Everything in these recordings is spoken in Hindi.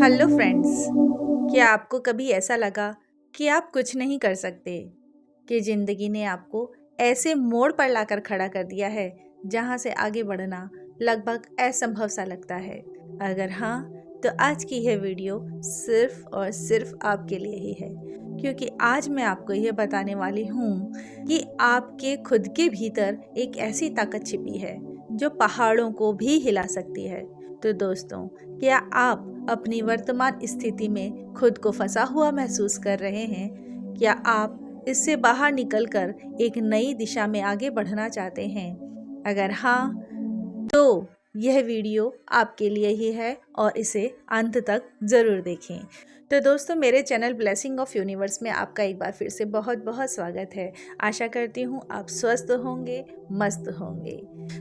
Hello friends. क्या आपको कभी ऐसा लगा कि आप कुछ नहीं कर सकते, कि ज़िंदगी ने आपको ऐसे मोड़ पर लाकर खड़ा कर दिया है जहां से आगे बढ़ना लगभग असंभव सा लगता है? अगर हाँ, तो आज की यह वीडियो सिर्फ और सिर्फ आपके लिए ही है, क्योंकि आज मैं आपको यह बताने वाली हूँ कि आपके खुद के भीतर एक ऐसी ताकत छिपी है जो पहाड़ों को भी हिला सकती है। तो दोस्तों, क्या आप अपनी वर्तमान स्थिति में खुद को फंसा हुआ महसूस कर रहे हैं? क्या आप इससे बाहर निकलकर एक नई दिशा में आगे बढ़ना चाहते हैं? अगर हाँ, तो यह वीडियो आपके लिए ही है और इसे अंत तक ज़रूर देखें। तो दोस्तों, मेरे चैनल ब्लेसिंग ऑफ यूनिवर्स में आपका एक बार फिर से बहुत बहुत स्वागत है। आशा करती हूँ आप स्वस्थ होंगे, मस्त होंगे।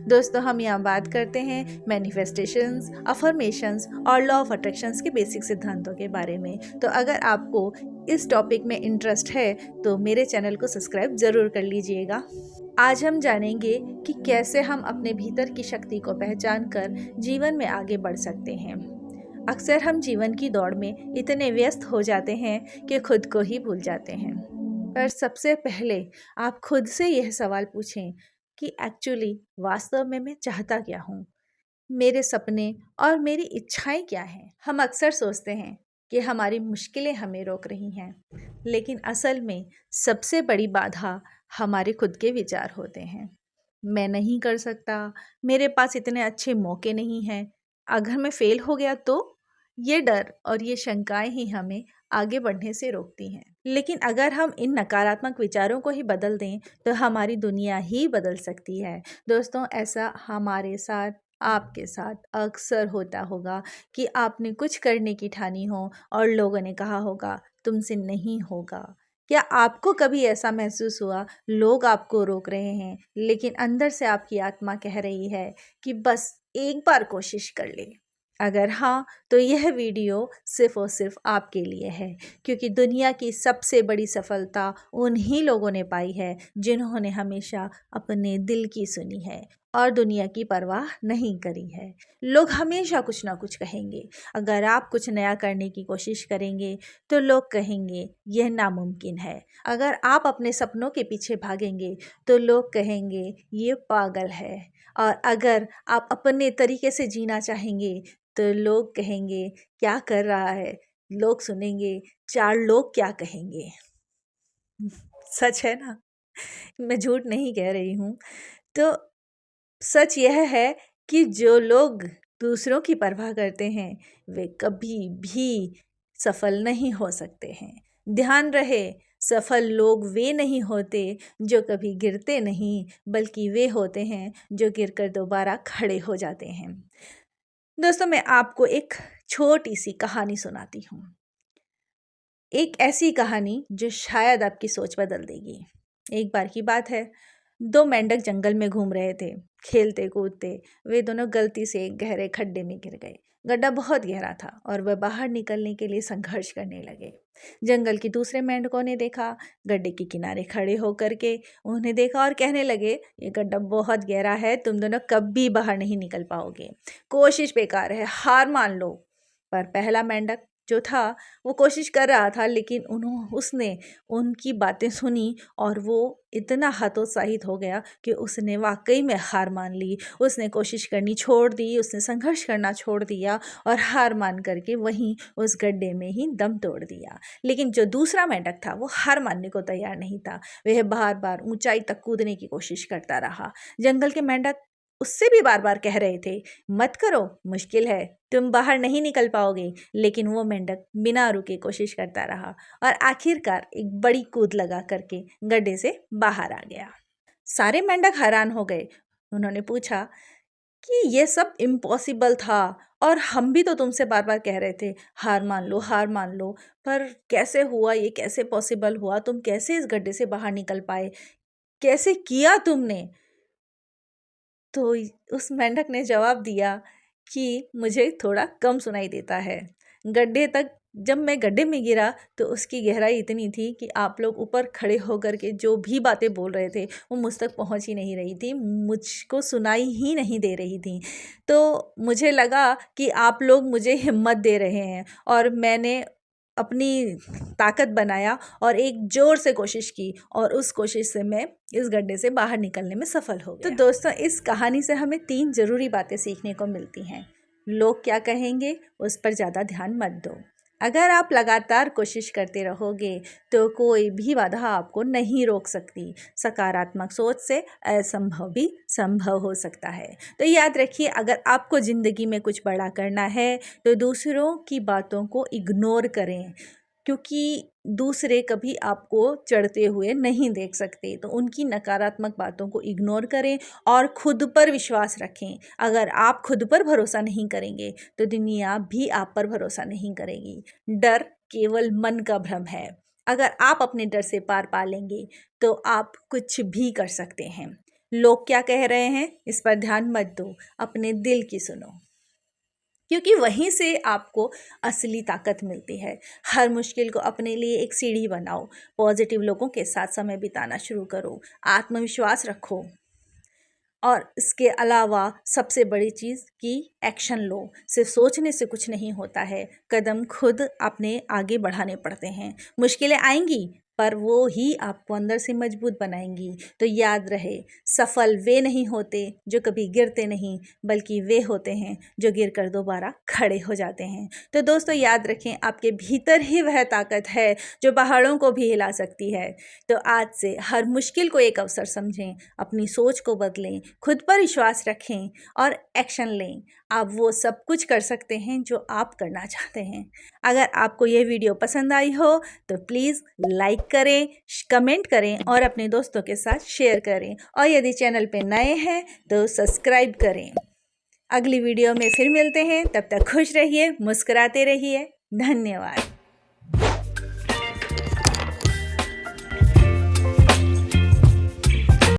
दोस्तों, हम यहाँ बात करते हैं मैनिफेस्टेशंस, अफर्मेशंस और लॉ ऑफ अट्रैक्शंस के बेसिक सिद्धांतों के बारे में। तो अगर आपको इस टॉपिक में इंटरेस्ट है तो मेरे चैनल को सब्सक्राइब ज़रूर कर लीजिएगा। आज हम जानेंगे कि कैसे हम अपने भीतर की शक्ति को पहचान कर जीवन में आगे बढ़ सकते हैं। अक्सर हम जीवन की दौड़ में इतने व्यस्त हो जाते हैं कि खुद को ही भूल जाते हैं। पर सबसे पहले आप खुद से यह सवाल पूछें कि एक्चुअली वास्तव में मैं चाहता क्या हूँ? मेरे सपने और मेरी इच्छाएं क्या हैं? हम अक्सर सोचते हैं कि हमारी मुश्किलें हमें रोक रही हैं, लेकिन असल में सबसे बड़ी बाधा हमारे खुद के विचार होते हैं। मैं नहीं कर सकता, मेरे पास इतने अच्छे मौके नहीं हैं, अगर मैं फेल हो गया तो? ये डर और ये शंकाएं ही हमें आगे बढ़ने से रोकती हैं। लेकिन अगर हम इन नकारात्मक विचारों को ही बदल दें तो हमारी दुनिया ही बदल सकती है। दोस्तों, ऐसा हमारे साथ, आपके साथ अक्सर होता होगा कि आपने कुछ करने की ठानी हो और लोगों ने कहा होगा तुमसे नहीं होगा। क्या आपको कभी ऐसा महसूस हुआ लोग आपको रोक रहे हैं, लेकिन अंदर से आपकी आत्मा कह रही है कि बस एक बार कोशिश कर ले? अगर हाँ, तो यह वीडियो सिर्फ और सिर्फ आपके लिए है, क्योंकि दुनिया की सबसे बड़ी सफलता उन्हीं लोगों ने पाई है जिन्होंने हमेशा अपने दिल की सुनी है और दुनिया की परवाह नहीं करी है। लोग हमेशा कुछ ना कुछ कहेंगे। अगर आप कुछ नया करने की कोशिश करेंगे तो लोग कहेंगे यह नामुमकिन है। अगर आप अपने सपनों के पीछे भागेंगे तो लोग कहेंगे ये पागल है। और अगर आप अपने तरीके से जीना चाहेंगे तो लोग कहेंगे क्या कर रहा है। लोग सुनेंगे, चार लोग क्या कहेंगे। सच है ना? मैं झूठ नहीं कह रही हूँ। तो सच यह है कि जो लोग दूसरों की परवाह करते हैं वे कभी भी सफल नहीं हो सकते हैं। ध्यान रहे, सफल लोग वे नहीं होते जो कभी गिरते नहीं, बल्कि वे होते हैं जो गिरकर दोबारा खड़े हो जाते हैं। दोस्तों, मैं आपको एक छोटी सी कहानी सुनाती हूँ। एक ऐसी कहानी जो शायद आपकी सोच बदल देगी। एक बार की बात है, दो मेंढक जंगल में घूम रहे थे, खेलते कूदते वे दोनों गलती से एक गहरे खड्डे में गिर गए। गड्ढा बहुत गहरा था और वह बाहर निकलने के लिए संघर्ष करने लगे। जंगल के दूसरे मेंढकों ने देखा, गड्ढे के किनारे खड़े होकर के उन्हें देखा और कहने लगे ये गड्ढा बहुत गहरा है, तुम दोनों कभी बाहर नहीं निकल पाओगे, कोशिश बेकार है, हार मान लो। पर पहला मेंढक जो था वो कोशिश कर रहा था, लेकिन उसने उनकी बातें सुनी और वो इतना हतोत्साहित हो गया कि उसने वाकई में हार मान ली। उसने कोशिश करनी छोड़ दी, उसने संघर्ष करना छोड़ दिया और हार मान करके वहीं उस गड्ढे में ही दम तोड़ दिया। लेकिन जो दूसरा मेंढक था वो हार मानने को तैयार नहीं था। वह बार बार ऊंचाई तक कूदने की कोशिश करता रहा। जंगल के मेंढक उससे भी बार बार कह रहे थे मत करो, मुश्किल है, तुम बाहर नहीं निकल पाओगे। लेकिन वो मेंढक बिना रुके कोशिश करता रहा और आखिरकार एक बड़ी कूद लगा करके गड्ढे से बाहर आ गया। सारे मेंढक हैरान हो गए। उन्होंने पूछा कि ये सब इम्पॉसिबल था और हम भी तो तुमसे बार बार कह रहे थे हार मान लो, हार मान लो, पर कैसे हुआ, ये कैसे पॉसिबल हुआ, तुम कैसे इस गड्ढे से बाहर निकल पाए, कैसे किया तुमने? तो उस मेंढक ने जवाब दिया कि मुझे थोड़ा कम सुनाई देता है, गड्ढे तक जब मैं गड्ढे में गिरा तो उसकी गहराई इतनी थी कि आप लोग ऊपर खड़े होकर के जो भी बातें बोल रहे थे वो मुझ तक पहुंच ही नहीं रही थी, मुझको सुनाई ही नहीं दे रही थी। तो मुझे लगा कि आप लोग मुझे हिम्मत दे रहे हैं और मैंने अपनी ताकत बनाया और एक ज़ोर से कोशिश की और उस कोशिश से मैं इस गड्ढे से बाहर निकलने में सफल हो गया। तो दोस्तों, इस कहानी से हमें 3 ज़रूरी बातें सीखने को मिलती हैं। लोग क्या कहेंगे उस पर ज़्यादा ध्यान मत दो। अगर आप लगातार कोशिश करते रहोगे तो कोई भी बाधा आपको नहीं रोक सकती। सकारात्मक सोच से असंभव भी संभव हो सकता है। तो याद रखिए, अगर आपको ज़िंदगी में कुछ बड़ा करना है तो दूसरों की बातों को इग्नोर करें, क्योंकि दूसरे कभी आपको चढ़ते हुए नहीं देख सकते। तो उनकी नकारात्मक बातों को इग्नोर करें और खुद पर विश्वास रखें। अगर आप खुद पर भरोसा नहीं करेंगे तो दुनिया भी आप पर भरोसा नहीं करेगी। डर केवल मन का भ्रम है। अगर आप अपने डर से पार पा लेंगे तो आप कुछ भी कर सकते हैं। लोग क्या कह रहे हैं इस पर ध्यान मत दो, अपने दिल की सुनो, क्योंकि वहीं से आपको असली ताकत मिलती है। हर मुश्किल को अपने लिए एक सीढ़ी बनाओ। पॉजिटिव लोगों के साथ समय बिताना शुरू करो। आत्मविश्वास रखो और इसके अलावा सबसे बड़ी चीज़ कि एक्शन लो। सिर्फ सोचने से कुछ नहीं होता है, कदम खुद अपने आगे बढ़ाने पड़ते हैं। मुश्किलें आएंगी पर वो ही आपको अंदर से मजबूत बनाएंगी। तो याद रहे, सफल वे नहीं होते जो कभी गिरते नहीं, बल्कि वे होते हैं जो गिरकर दोबारा खड़े हो जाते हैं। तो दोस्तों, याद रखें, आपके भीतर ही वह ताकत है जो पहाड़ों को भी हिला सकती है। तो आज से हर मुश्किल को एक अवसर समझें, अपनी सोच को बदलें, खुद पर विश्वास रखें और एक्शन लें। आप वो सब कुछ कर सकते हैं जो आप करना चाहते हैं। अगर आपको यह वीडियो पसंद आई हो तो प्लीज़ लाइक करें, कमेंट करें और अपने दोस्तों के साथ शेयर करें। और यदि चैनल पे नए हैं तो सब्सक्राइब करें। अगली वीडियो में फिर मिलते हैं, तब तक खुश रहिए, मुस्कुराते रहिए। धन्यवाद।